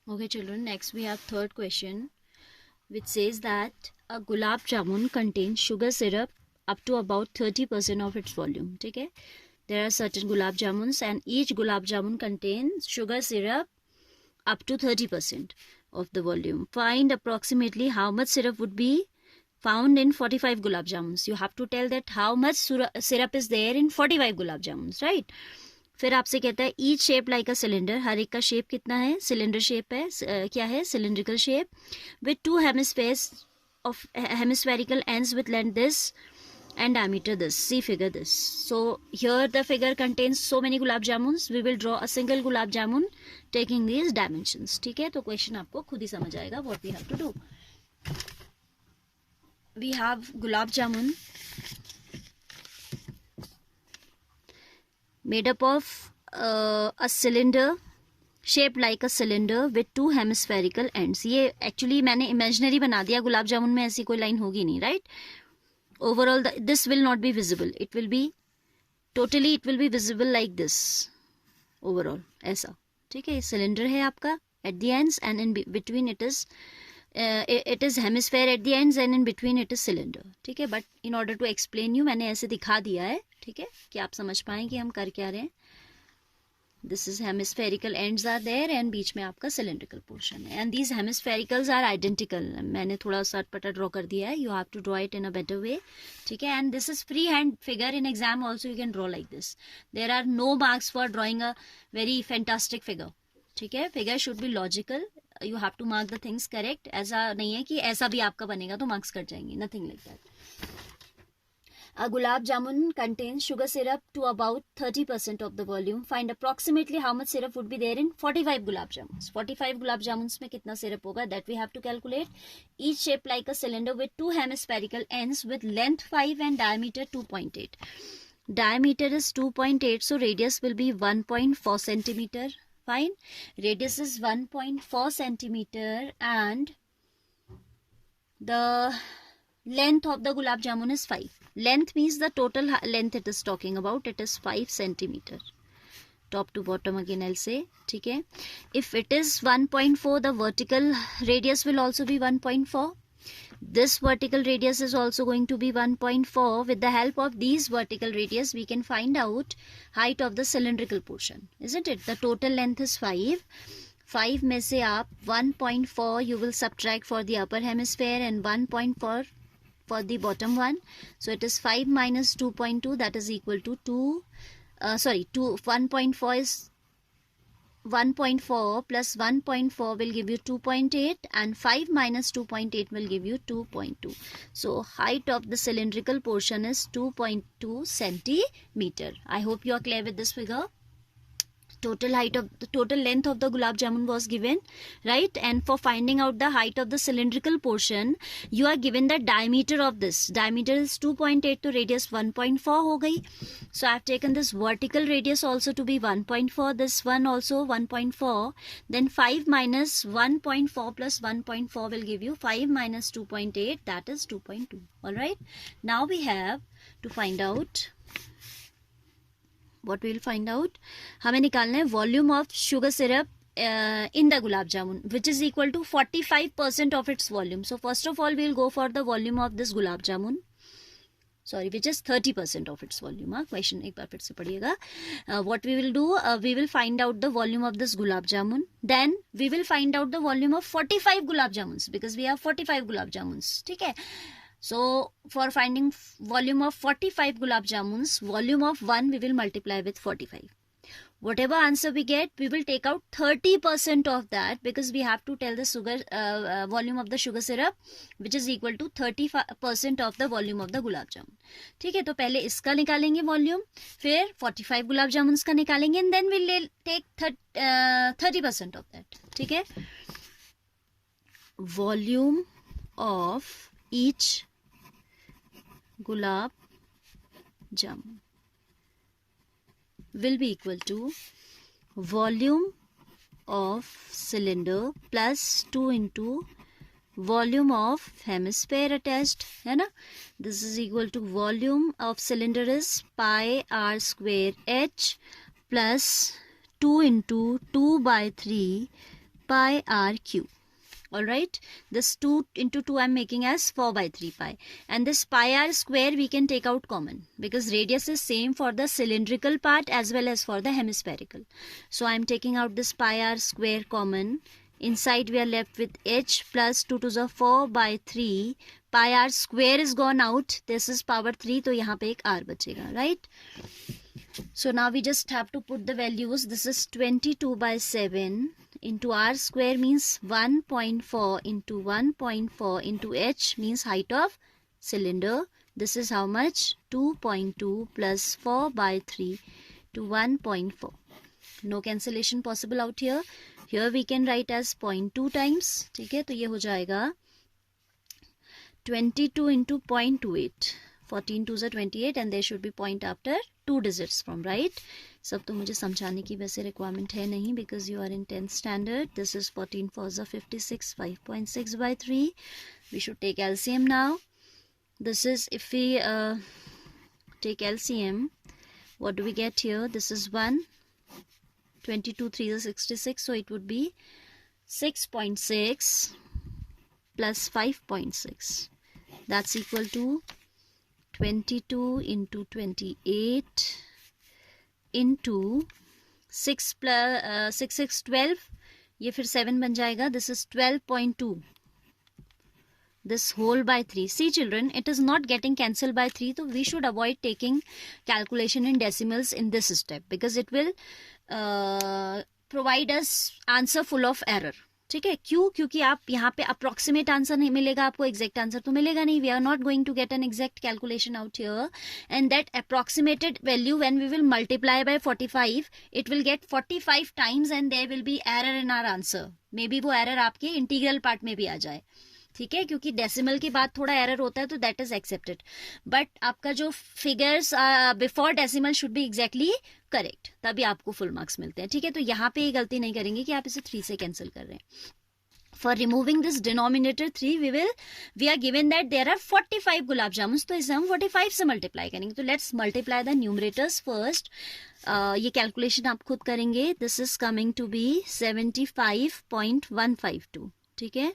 Okay, children, next we have third question, which says that a gulab jamun contains sugar syrup up to about 30% of its volume. ठीक है, there are certain gulab jamuns and each gulab jamun contains sugar syrup up to 30% of the volume. Find approximately how much syrup would be found in 45 gulab jamuns. You have to tell that how much syrup is there in 45 gulab jamuns, right? फिर आपसे कहता है each shape like a cylinder, हर एक का shape कितना है, cylinder shape है, क्या है, cylindrical shape with to hemispheres of hemispherical ends with length this and diameter this. See figure this. So here the figure contains so many gulab jamuns. We will draw a single gulab jamun taking these dimensions. ठीक है, तो question आपको खुद ही समझ आएगा what we have to do. We have gulab jamun made up of a cylinder shaped like a cylinder with two hemispherical ends. ये actually मैंने imaginary बना दिया, गुलाब जामुन में ऐसी कोई लाइन होगी नहीं, right? Overall this will not be visible, it will be totally, it will be visible like this overall, ऐसा. ठीक है, सिलेंडर है आपका at the ends and in between it is hemisphere at the ends and in between it is cylinder. ठीक है, but in order to explain you मैंने ऐसे दिखा दिया है, ठीक है, कि आप समझ पाएं कि हम कर क्या रहे हैं. This is hemispherical ends are there and बीच में आपका सिलेंड्रिकल पोर्शन है and these hemisphericals are identical. मैंने थोड़ा सा अटपटा ड्रॉ कर दिया है, you have to draw it in a better way. ठीक है, and this is free hand figure, in exam also you can draw like this. There are no marks for drawing a very fantastic figure. ठीक है, figure should be logical, you have to mark the things correct. ऐसा नहीं है कि ऐसा भी आपका बनेगा तो मार्क्स कट जाएंगे, nothing like that. A gulab jamun contains sugar syrup to about 30% of the volume. Find approximately how much syrup would be there in 45 gulab jamuns. 45 gulab jamuns में कितना syrup होगा, that we have to calculate. Each shaped like a cylinder with two hemispherical ends with length 5 and diameter 2.8. Diameter is 2.8, so radius will be 1.4 centimeter. Fine. Radius is 1.4 centimeter and the length of the gulab jamun is 5. Length means the total length it is talking about. It is 5 centimeter. Top to bottom again I'll say. ठीक है. If it is 1.4, the vertical radius will also be 1.4. This vertical radius is also going to be 1.4. With the help of these vertical radius, we can find out height of the cylindrical portion. Isn't it? The total length is 5. 5 में से आप 1.4 you will subtract for the upper hemisphere and 1.4 for the bottom one. So it is 5 minus 2.2, that is equal to 1.4 is 1.4 plus 1.4 will give you 2.8 and 5 minus 2.8 will give you 2.2. So height of the cylindrical portion is 2.2 centimeter. I hope you are clear with this figure. Total height of the total length of the gulab jamun was given, right? And for finding out the height of the cylindrical portion, you are given the diameter of this. Diameter is 2.8 to radius 1.4 हो गई. So I have taken this vertical radius also to be 1.4. This one also 1.4. Then 5 minus 1.4 plus 1.4 will give you 5 minus 2.8. That is 2.2. All right. Now we have to find out. What we will find out, हमें निकालना है volume of sugar syrup in the gulab jamun, which is equal to 45% of its volume. So first of all we will go for the volume of this gulab jamun, sorry, which is 30% of its volume. Question एक बार फिर से पढ़िएगा. What we will do, we will find out the volume of this gulab jamun, then we will find out the volume of 45 gulab jamuns because we have 45 gulab jamuns. ठीक है. So for finding volume of 45 gulab jamuns, volume of 1 we will multiply with 45. Whatever answer we get, we will take out 30% of that because we have to tell the sugar volume of the sugar syrup, which is equal to 30% of the volume of the gulab jamun. ठीक है, तो पहले इसका निकालेंगे volume, फिर 45 गुलाब जामुन्स का निकालेंगे and then will take 30% of that. ठीक है, volume of each gulab jamun will be equal to volume of cylinder plus 2 into volume of hemisphere attached, है ना. This is equal to volume of cylinder is pi r square h plus 2 into 2 by 3 pi r cube. All right, this 2 into 2 I'm making as 4 by 3 pi, and this pi r square we can take out common because radius is same for the cylindrical part as well as for the hemispherical. So I'm taking out this pi r square common. Inside we are left with h plus 2 to the 4 by 3. Pi r square is gone out. This is power 3, तो यहाँ पे एक r बचेगा, right? So now we just have to put the values. This is 22 by 7 into r square means 1.4 into 1.4 into h means height of cylinder. This is how much? 2.2 plus 4 by 3 to 1.4. No cancellation possible out here. Here we can write as 0.2 times. ठीक है, तो ये हो जाएगा 22 into 0.28. 14 2s are 28 and there should be point after 2 digits from, right? सब तो मुझे समझाने की वैसे रिक्वायरमेंट है नहीं because you are in 10th standard. This is 14 4s are 56, 5.6 by 3. We should take LCM now. This is, if we take LCM, what do we get here? This is 1. 22 3s are 66, so it would be 6.6 plus 5.6. That's equal to 22 into 28 into 6 plus 6 6 12. ये फिर 7 बन जाएगा. This is 12.2. This whole by 3. See children, it is not getting cancelled by 3, so we should avoid taking calculation in decimals in this step because it will provide us answer full of error. ठीक है, क्यों? क्योंकि आप यहाँ पे approximate answer नहीं मिलेगा आपको, एग्जैक्ट आंसर तो मिलेगा नहीं. We are not going to get an exact calculation out here, and that approximated value when we will multiply by 45 it will get 45 times and there will be error in our answer. Maybe वो error आपके integral part में भी आ जाए. ठीक है, क्योंकि decimal के बाद थोड़ा एरर होता है तो दैट इज एक्सेप्टेड, बट आपका जो figures before decimal should be exactly correct, तभी आपको फुल मार्क्स मिलते हैं. ठीक है, तो यहाँ पे ये गलती नहीं करेंगे कि आप इसे 3 से कैंसिल कर रहे हैं. For removing this denominator 3, we are given that there are 45 gulab जामुन, तो इसे हम 45 से मल्टीप्लाई करेंगे. तो let's multiply the numerators first. ये कैलकुलेशन आप खुद करेंगे. This is coming to be 75.152. ठीक है,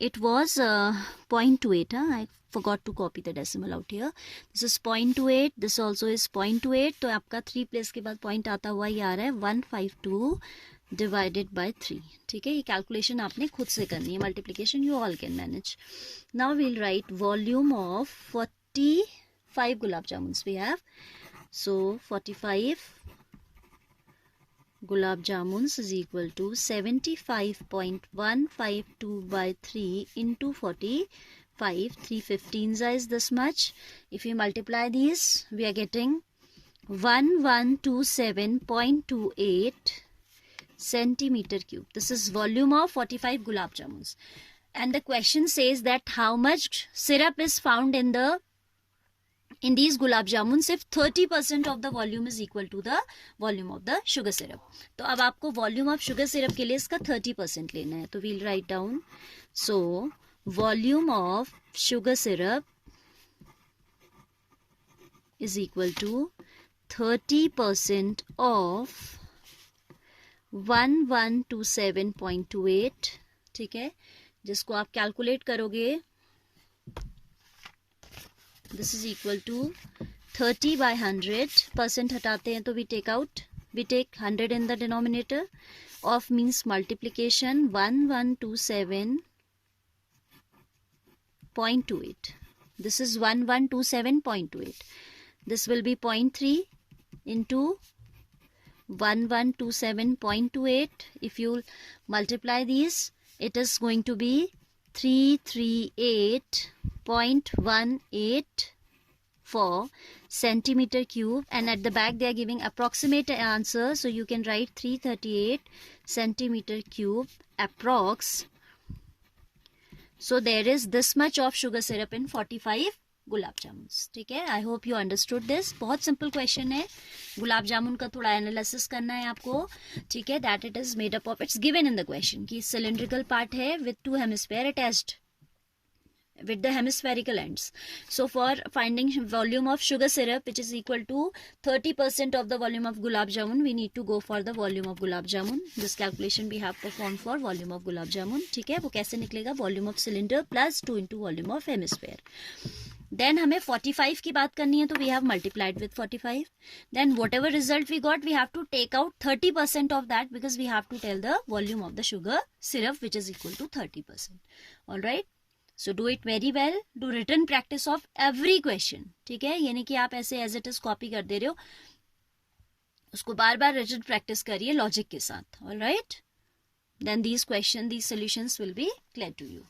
it was 0.28. I forgot to copy the decimal out here. This is 0.28. This also is 0.28. तो आपका 3 प्लेस के बाद पॉइंट आता हुआ ये आ रहा है 152 डिवाइडेड बाय 3. ठीक है, ये कैलकुलेशन आपने खुद से करनी है. Multiplication you all can manage. Now we'll write volume of 45 gulab jamun we have. So 45 gulab jamuns is equal to 75.152 by 3 into 45. 3 15s is this much. If we multiply these, we are getting 1127.28 centimeter cube. This is volume of 45 gulab jamuns. And the question says that how much syrup is found in these gulab jamuns if 30% of the volume is equal to the volume of the sugar syrup. तो अब आपको volume of sugar syrup के लिए इसका 30% लेना है. तो we'll write down. So volume of sugar syrup is equal to 30% of 1127.28. ठीक है, जिसको आप कैलकुलेट करोगे, this is equal to 30 by 100. Percent हटाते हैं तो we take 100 in the denominator. Of means multiplication 1127.28. This is 1127.28. This will be 0.3 into 1127.28. If you multiply these, it is going to be 338.184 centimeter cube, and at the back they are giving approximate answer, so you can write 338 centimeter cube approx. So there is this much of sugar syrup in 45 gulab जामुन. ठीक है, I hope you understood this. बहुत simple question है. गुलाब जामुन का थोड़ा analysis करना है आपको. ठीक है, that it is made up of, it's given in the question कि सिलिंड्रिकल पार्ट है with 2 hemisphere attached with the hemispherical ends. So for finding volume of sugar syrup which is equal to 30% of the volume of gulab jamun, we need to go for the volume of gulab jamun. This calculation we have performed for volume of gulab jamun. ठीक है, वो कैसे निकलेगा? Volume of cylinder plus 2 into volume of hemisphere. Then हमें 45 की बात करनी है, तो we have multiplied with 45. Then whatever result we got, we have to take out 30% of that because we have to tell the volume of the sugar syrup which is equal to 30%. All right, so do it very well. Do written practice of every question. ठीक है, यानी कि आप ऐसे as it is copy कर दे रहे हो, उसको बार बार रिटन प्रैक्टिस करिए लॉजिक के साथ. All right, then these questions, these solutions will be clear to you.